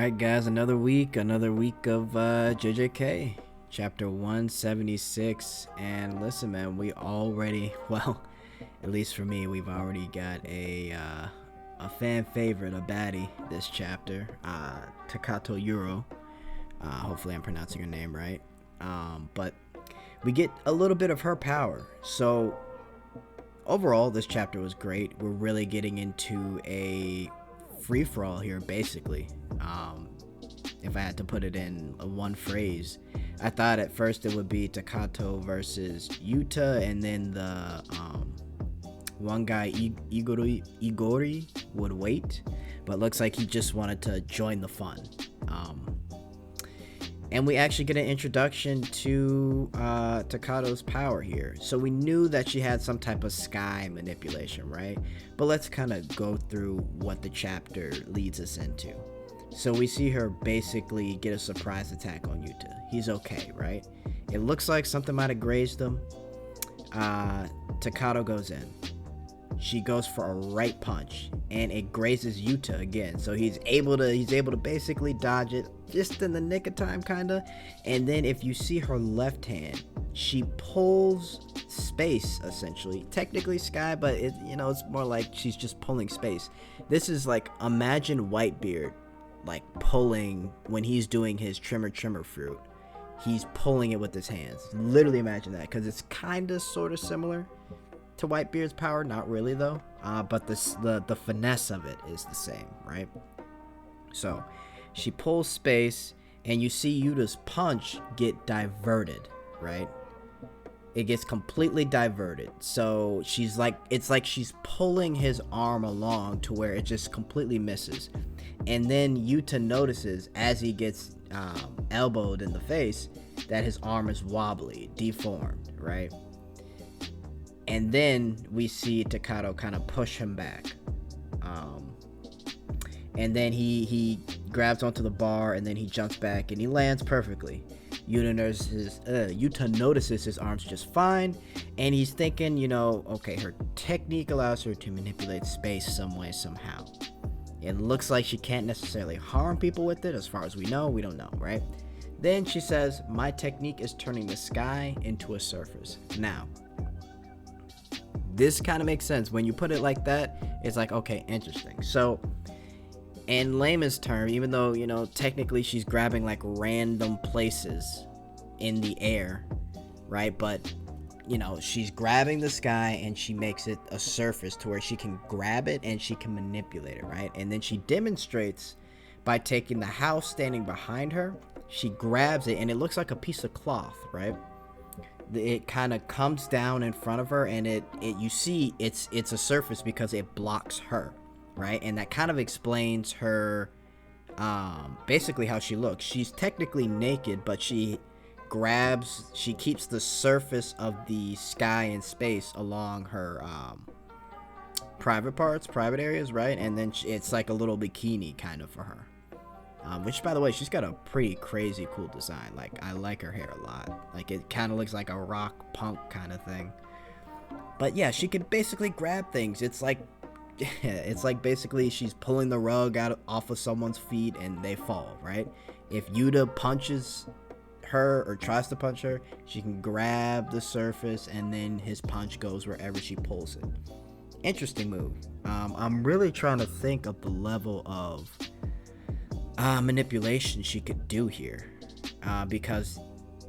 Alright guys, another week of JJK, chapter 176, and listen man, we already, well, at least for me, we've already got a fan favorite, a baddie this chapter, Takato Yuro. Hopefully I'm pronouncing her name right. But we get a little bit of her power. So overall, this chapter was great. We're really getting into a free-for-all here, basically. If I had to put it in one phrase, I thought at first it would be Takato versus Yuta, and then the one guy Igori would wait, but looks like he just wanted to join the fun. And we actually get an introduction to Takato's power here. So we knew that she had some type of sky manipulation, right? But let's kind of go through what the chapter leads us into. So we see her basically get a surprise attack on Yuta. He's okay, right? It looks like something might have grazed him. Takato goes in. She goes for a right punch, and it grazes Yuta again. So he's able to basically dodge it just in the nick of time, kinda. And then if you see her left hand, she pulls space, essentially. Technically sky, but it's more like she's just pulling space. This is like, imagine Whitebeard like pulling when he's doing his trimmer fruit. He's pulling it with his hands. Literally imagine that, because it's kinda sorta similar to Whitebeard's power, not really though, but the finesse of it is the same, right? So she pulls space, and you see Yuta's punch get diverted, right? It gets completely diverted. So it's like she's pulling his arm along to where it just completely misses. And then Yuta notices as he gets elbowed in the face that his arm is wobbly, deformed, right? And then we see Takato kind of push him back. And then he grabs onto the bar, and then he jumps back, and he lands perfectly. Yuta notices his arm's just fine, and he's thinking, okay, her technique allows her to manipulate space some way, somehow. It looks like she can't necessarily harm people with it, as far as we know. We don't know, right? Then she says, my technique is turning the sky into a surface. Now, this kind of makes sense. When you put it like that, it's like, okay, interesting. So, in layman's term, even though, technically she's grabbing like random places in the air, right? But, she's grabbing the sky, and she makes it a surface to where she can grab it and she can manipulate it, right? And then she demonstrates by taking the house standing behind her. She grabs it, and it looks like a piece of cloth, right? It kind of comes down in front of her, and you see it's a surface because it blocks her, right? And that kind of explains her basically how she looks. She's technically naked, but she keeps the surface of the sky and space along her private areas, right? And then it's like a little bikini kind of for her. Which, by the way, she's got a pretty crazy cool design. Like, I like her hair a lot. Like, it kind of looks like a rock punk kind of thing. But yeah, she can basically grab things. It's like basically she's pulling the rug off of someone's feet and they fall, right? If Yuta punches her or tries to punch her, she can grab the surface, and then his punch goes wherever she pulls it. Interesting move. I'm really trying to think of the level of manipulation she could do here, because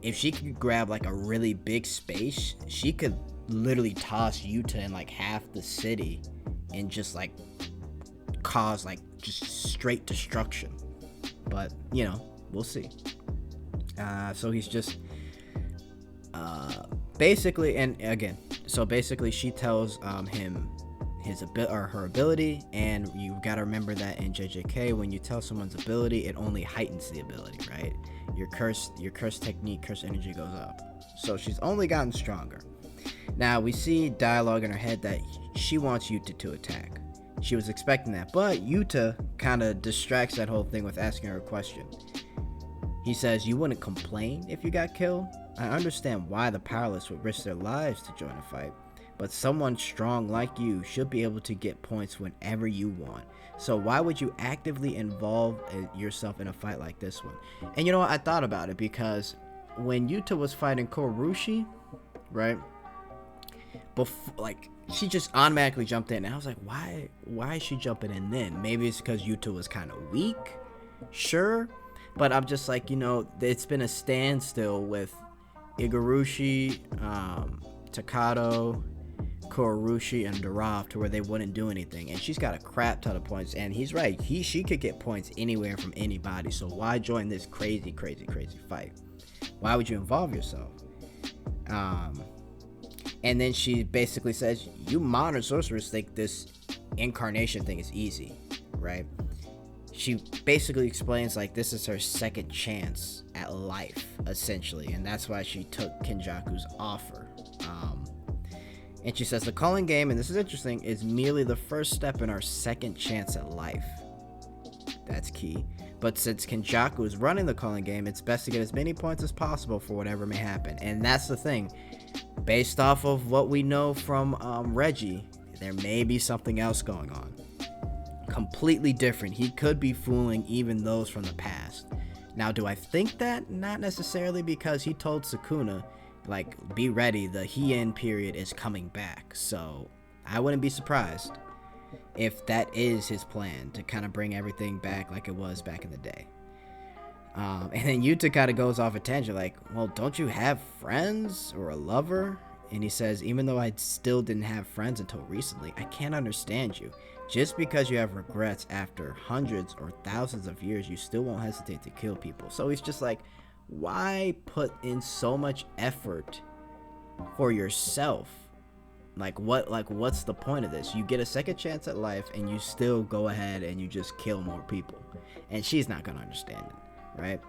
if she could grab like a really big space, she could literally toss Yuta in like half the city and just like cause like just straight destruction. But we'll see. So he's just basically, and again, so basically she tells him her ability, and you gotta remember that in JJK, when you tell someone's ability, it only heightens the ability, right? Your curse technique, curse energy goes up. So she's only gotten stronger. Now we see dialogue in her head that she wants Yuta to attack. She was expecting that, but Yuta kind of distracts that whole thing with asking her a question. He says, you wouldn't complain if you got killed? I understand why the powerless would risk their lives to join a fight, but someone strong like you should be able to get points whenever you want. So why would you actively involve yourself in a fight like this one? And you know what? I thought about it because when Yuta was fighting Korushi, right? Before, like, she just automatically jumped in, and I was like, why is she jumping in then? Maybe it's because Yuta was kind of weak, sure, but I'm just like, you know, it's been a standstill with Igurushi, Takato, Korushi, and Darav to where they wouldn't do anything, and she's got a crap ton of points, and he's right, she could get points anywhere from anybody, so why join this crazy fight? Why would you involve yourself? And then she basically says, you modern sorcerers think this incarnation thing is easy, right? She basically explains, like, this is her second chance at life, essentially, and that's why she took Kenjaku's offer. And she says, the calling game, and this is interesting, is merely the first step in our second chance at life. That's key. But since Kenjaku is running the calling game, it's best to get as many points as possible for whatever may happen. And that's the thing. Based off of what we know from Reggie, there may be something else going on. Completely different. He could be fooling even those from the past. Now, do I think that? Not necessarily, because he told Sukuna, like, be ready, the Heian period is coming back. So I wouldn't be surprised if that is his plan, to kind of bring everything back like it was back in the day. And then Yuta kind of goes off a tangent, like, well, don't you have friends or a lover? And he says, even though I still didn't have friends until recently, I can't understand you. Just because you have regrets after hundreds or thousands of years, you still won't hesitate to kill people. So he's just like, why put in so much effort for yourself? What's the point of this? You get a second chance at life and you still go ahead and you just kill more people. And she's not gonna understand it, right?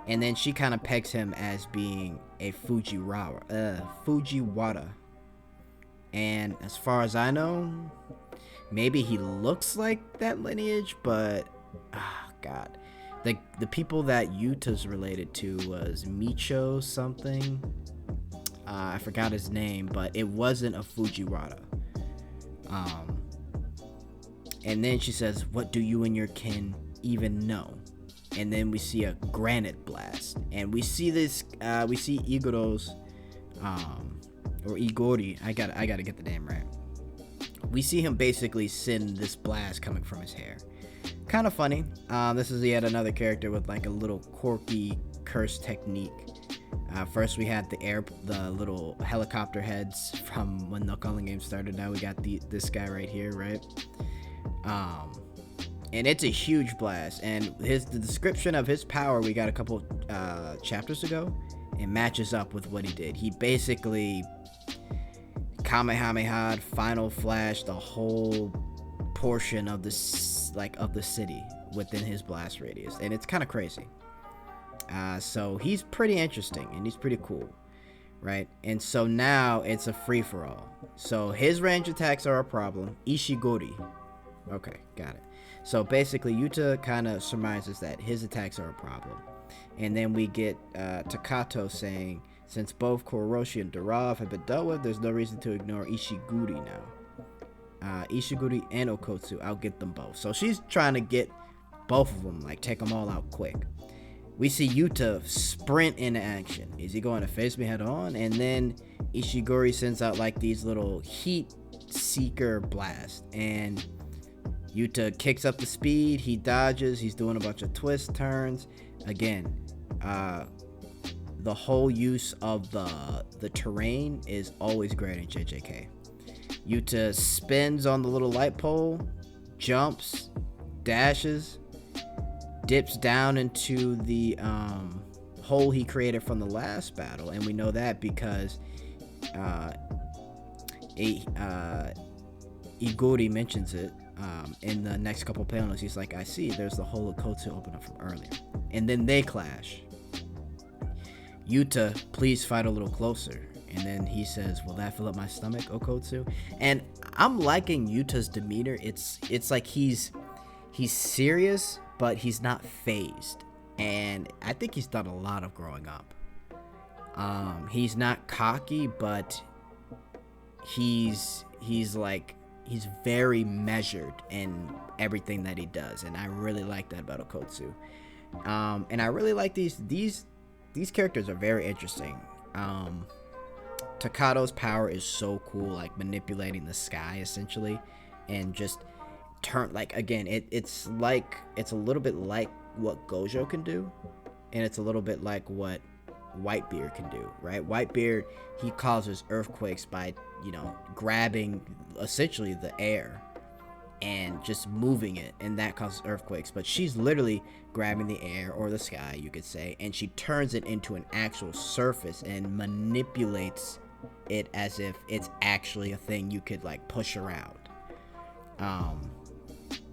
And then she kind of pegs him as being a Fujiwara. And as far as I know, maybe he looks like that lineage, but God. The people that Yuta's related to was Micho something. I forgot his name, but it wasn't a Fujiwara. And then she says, what do you and your kin even know? And then we see a granite blast, and we see this we see Igoro's or Igori, I gotta get the name right. We see him basically send this blast coming from his hair. Kind of funny. This is yet another character with like a little quirky curse technique. First we had the little helicopter heads from when the calling game started. Now we got this guy right here, right? And it's a huge blast, and the description of his power we got a couple chapters ago, it matches up with what he did. He basically Kamehameha, final flash the whole portion of the city within his blast radius, and it's kind of crazy. So he's pretty interesting and he's pretty cool, right? And so now it's a free-for-all. So his range attacks are a problem. Ishigori. Okay, got it. So basically Yuta kind of surmises that his attacks are a problem. And then we get Takato saying, since both Koroshi and Darav have been dealt with, there's no reason to ignore Ishiguri now. Ishiguri and Okotsu, I'll get them both. So she's trying to get both of them, like take them all out quick. We see Yuta sprint into action. Is he going to face me head on? And then Ishiguri sends out like these little heat seeker blasts, and Yuta kicks up the speed, he dodges, he's doing a bunch of twist turns. Again, the whole use of the terrain is always great in JJK. Yuta spins on the little light pole, jumps, dashes, dips down into the hole he created from the last battle, and we know that because Igori mentions it in the next couple panels. He's like, I see, there's the hole Okotsu opened up from earlier. And then they clash. Yuta, please fight a little closer. And then he says, will that fill up my stomach, Okotsu? And I'm liking Yuta's demeanor. It's like he's serious, but he's not phased. And I think he's done a lot of growing up. He's not cocky, but he's very measured in everything that he does, and I really like that about Okotsu. And I really like these characters are very interesting. Takado's power is so cool, like manipulating the sky essentially, and just turn, like, again, it's a little bit like what Gojo can do, and it's a little bit like what Whitebeard can do, right? Whitebeard, he causes earthquakes by, grabbing essentially the air and just moving it, and that causes earthquakes. But she's literally grabbing the air, or the sky you could say, and she turns it into an actual surface and manipulates it as if it's actually a thing you could like push around.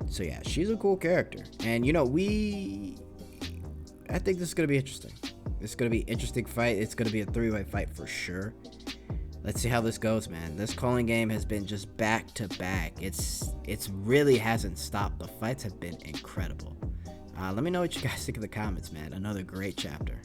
So yeah, she's a cool character, and I think this is gonna be interesting. It's gonna be an interesting fight. It's gonna be a 3-way fight for sure. Let's see how this goes, man. This calling game has been just back to back. It's really hasn't stopped. The fights have been incredible. Let me know what you guys think in the comments, man. Another great chapter.